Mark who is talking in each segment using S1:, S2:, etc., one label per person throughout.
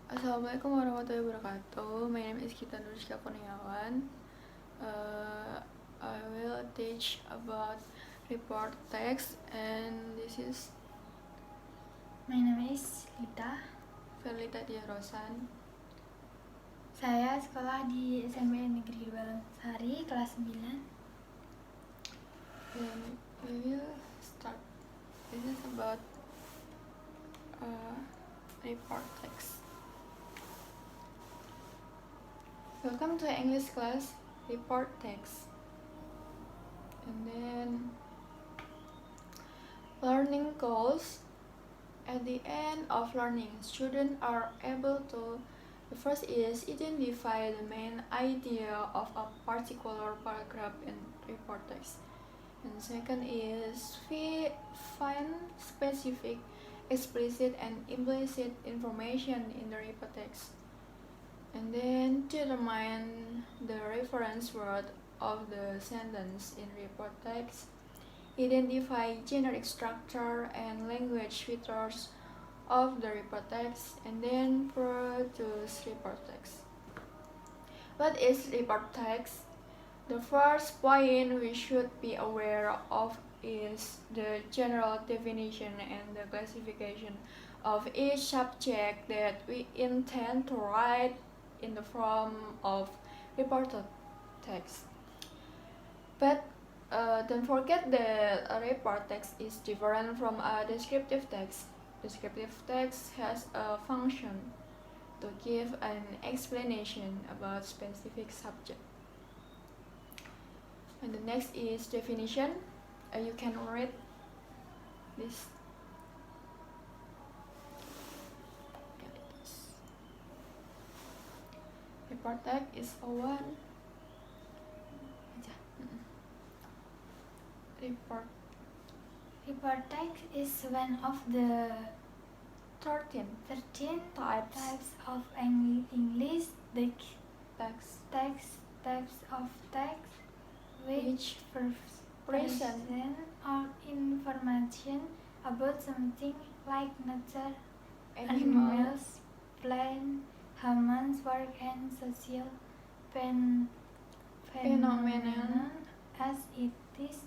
S1: Assalamualaikum warahmatullahi wabarakatuh. My name is Gita Kurniawan. I will teach about report text, and this is
S2: My name is Gita.
S1: Felita Diarosan.
S2: Saya sekolah di SMP Negeri Balang-Sari kelas 9.
S1: Then we will start. This is about report text. Welcome to English class, report text. And then learning goals. At the end of learning, students are able to, the first is identify the main idea of a particular paragraph in report text. And second is find specific, explicit and implicit information in the report text. And then determine the reference word of the sentence in report text. Identify generic structure and language features of the report text, and then produce report text. What is report text? The first point we should be aware of is the general definition and the classification of each subject that we intend to write in the form of reported text. But don't forget that a report text is different from a descriptive text. Descriptive text has a function to give an explanation about specific subject. And the next is definition. You can read this. Report text is a one.
S2: Report text is one of the
S1: 13
S2: types of English
S1: text
S2: of text which
S1: present
S2: or information about something like nature,
S1: animals,
S2: plants, humans, work, and social
S1: phenomenon.
S2: As it is,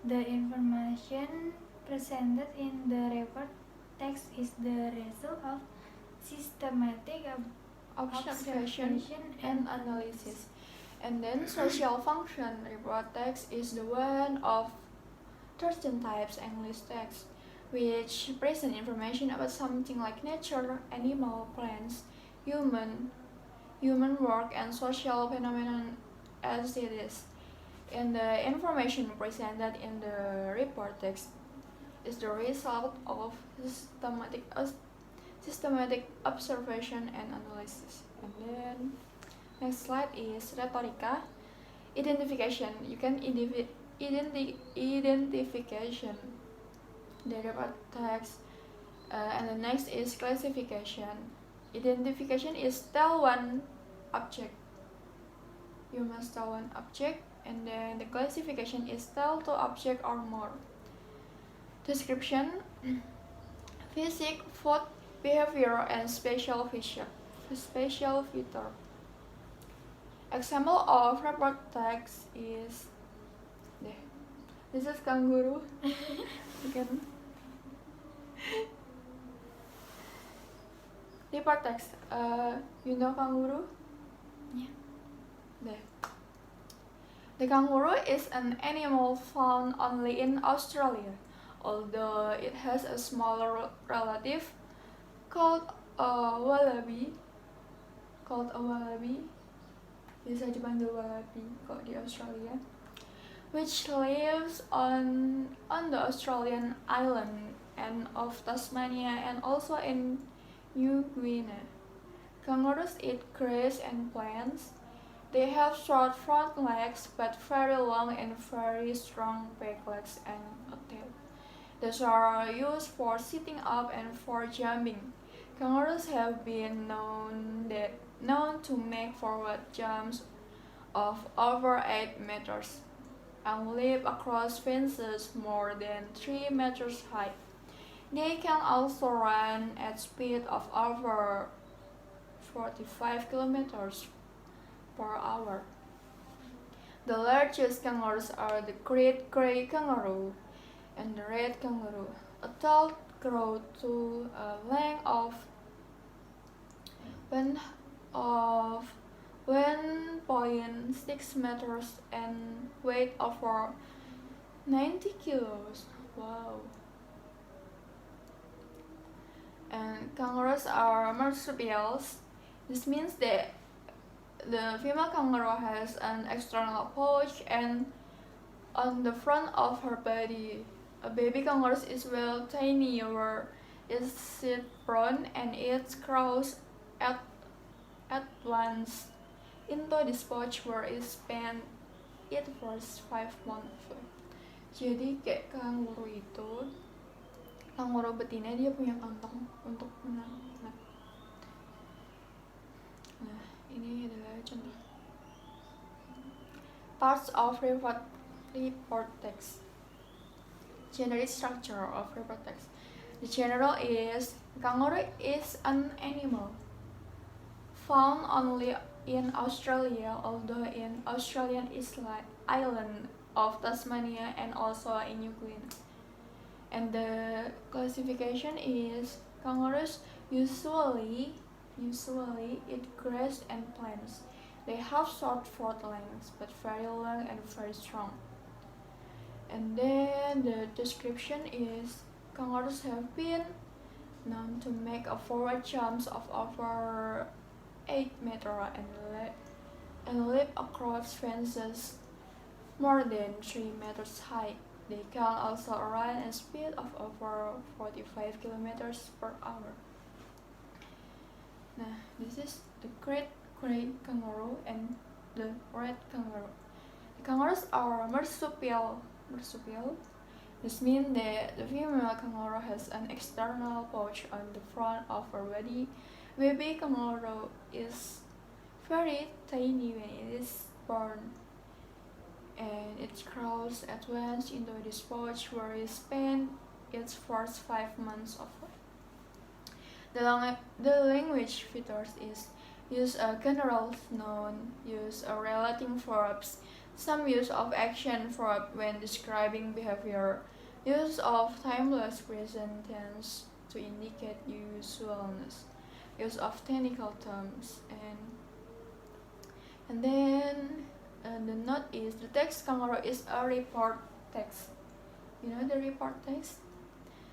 S2: the information presented in the report text is the result of systematic
S1: observation and analysis. And then social function. Report text is the one of 13 types English text which present information about something like nature, animal, plants, human work and social phenomenon as it is. And the information presented in the report text is the result of systematic observation and analysis. And then next slide is rhetorica. Identification. You can identification the report text. And the next is classification. Identification is tell one object. You must tell one object. And then the classification is tell two object or more. Description. Physics, food, behavior, and special feature. Example of report text is this is kangaroo. You can report text. You know kangaroo?
S2: Yeah.
S1: There. The kangaroo is an animal found only in Australia, although it has a smaller relative called a wallaby. Bisa dipanggil wallaby kok di Australia, which lives on the Australian island and of Tasmania and also in New Guinea. Kangaroos eat grass and plants. They have short front legs but very long and very strong back legs and a tail. These are used for sitting up and for jumping. Kangaroos have been known to make forward jumps of over 8 meters and leap across fences more than 3 meters high. They can also run at speed of over 45 kilometers per hour. The largest kangaroos are the great gray kangaroo and the red kangaroo. Adults grow to a length of 1.6 meters and weight over 90 kilos. Wow. And kangaroos are marsupials. This means that the female kangaroo has an external pouch and on the front of her body. A baby kangaroo is well tinier. It's brown and it crawls at once into this pouch where it spent its first 5 months. Jadi kayak kanguru itu, kanguru betina dia punya kantong untuk menang. Nah, ini adalah contoh. Parts of report text. Generic structure of report text. The general is kangaroo is an animal found only in Australia, although in Australian island of Tasmania and also in New Guinea. And the classification is kangaroos usually eat grass and plants. They have short throat lengths but very long and very strong. And then the description is kangaroos have been known to make a forward jumps of over 8 meters and leap across fences more than 3 meters high. They can also run at a speed of over 45 kilometers per hour. Nah, this is the great gray kangaroo and the red kangaroo. The kangaroos are marsupial. This means that the female kangaroo has an external pouch on the front of her body. Baby kangaroo is very tiny when it is born, and it crawls at once into this pouch where it spends its first 5 months of life. The language features is use a general noun, use a relative verbs, some use of action verb when describing behavior, use of timeless present tense to indicate usualness, use of technical terms, and then the note is the text kangaroo is a report text. You know the report text?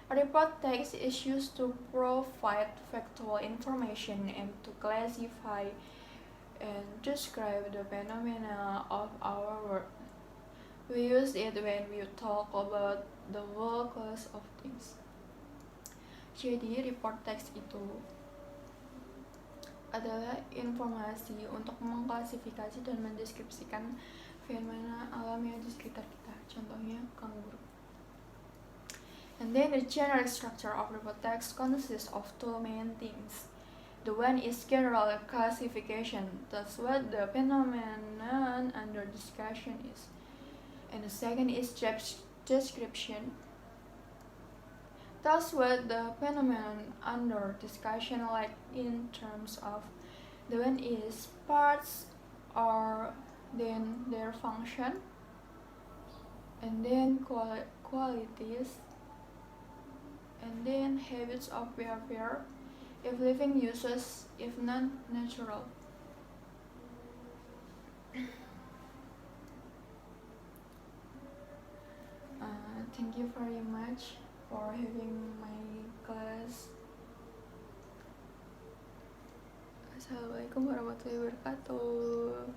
S1: A report text is used to provide factual information and to classify and describe the phenomena of our world. We use it when we talk about the whole class of things. Jadi report text itu adalah informasi untuk mengklasifikasi dan mendeskripsikan fenomena alam yang di sekitar kita, contohnya kanguru. And then the general structure of report text consists of two main things. The one is general classification, that's what the phenomenon under discussion is. And the second is description. That's what the phenomenon under discussion like in terms of. The one is parts or then their function, and then qualities, and then habits of behavior, if living uses, if non-natural. Thank you very much for having my class. Assalamualaikum warahmatullahi wabarakatuh.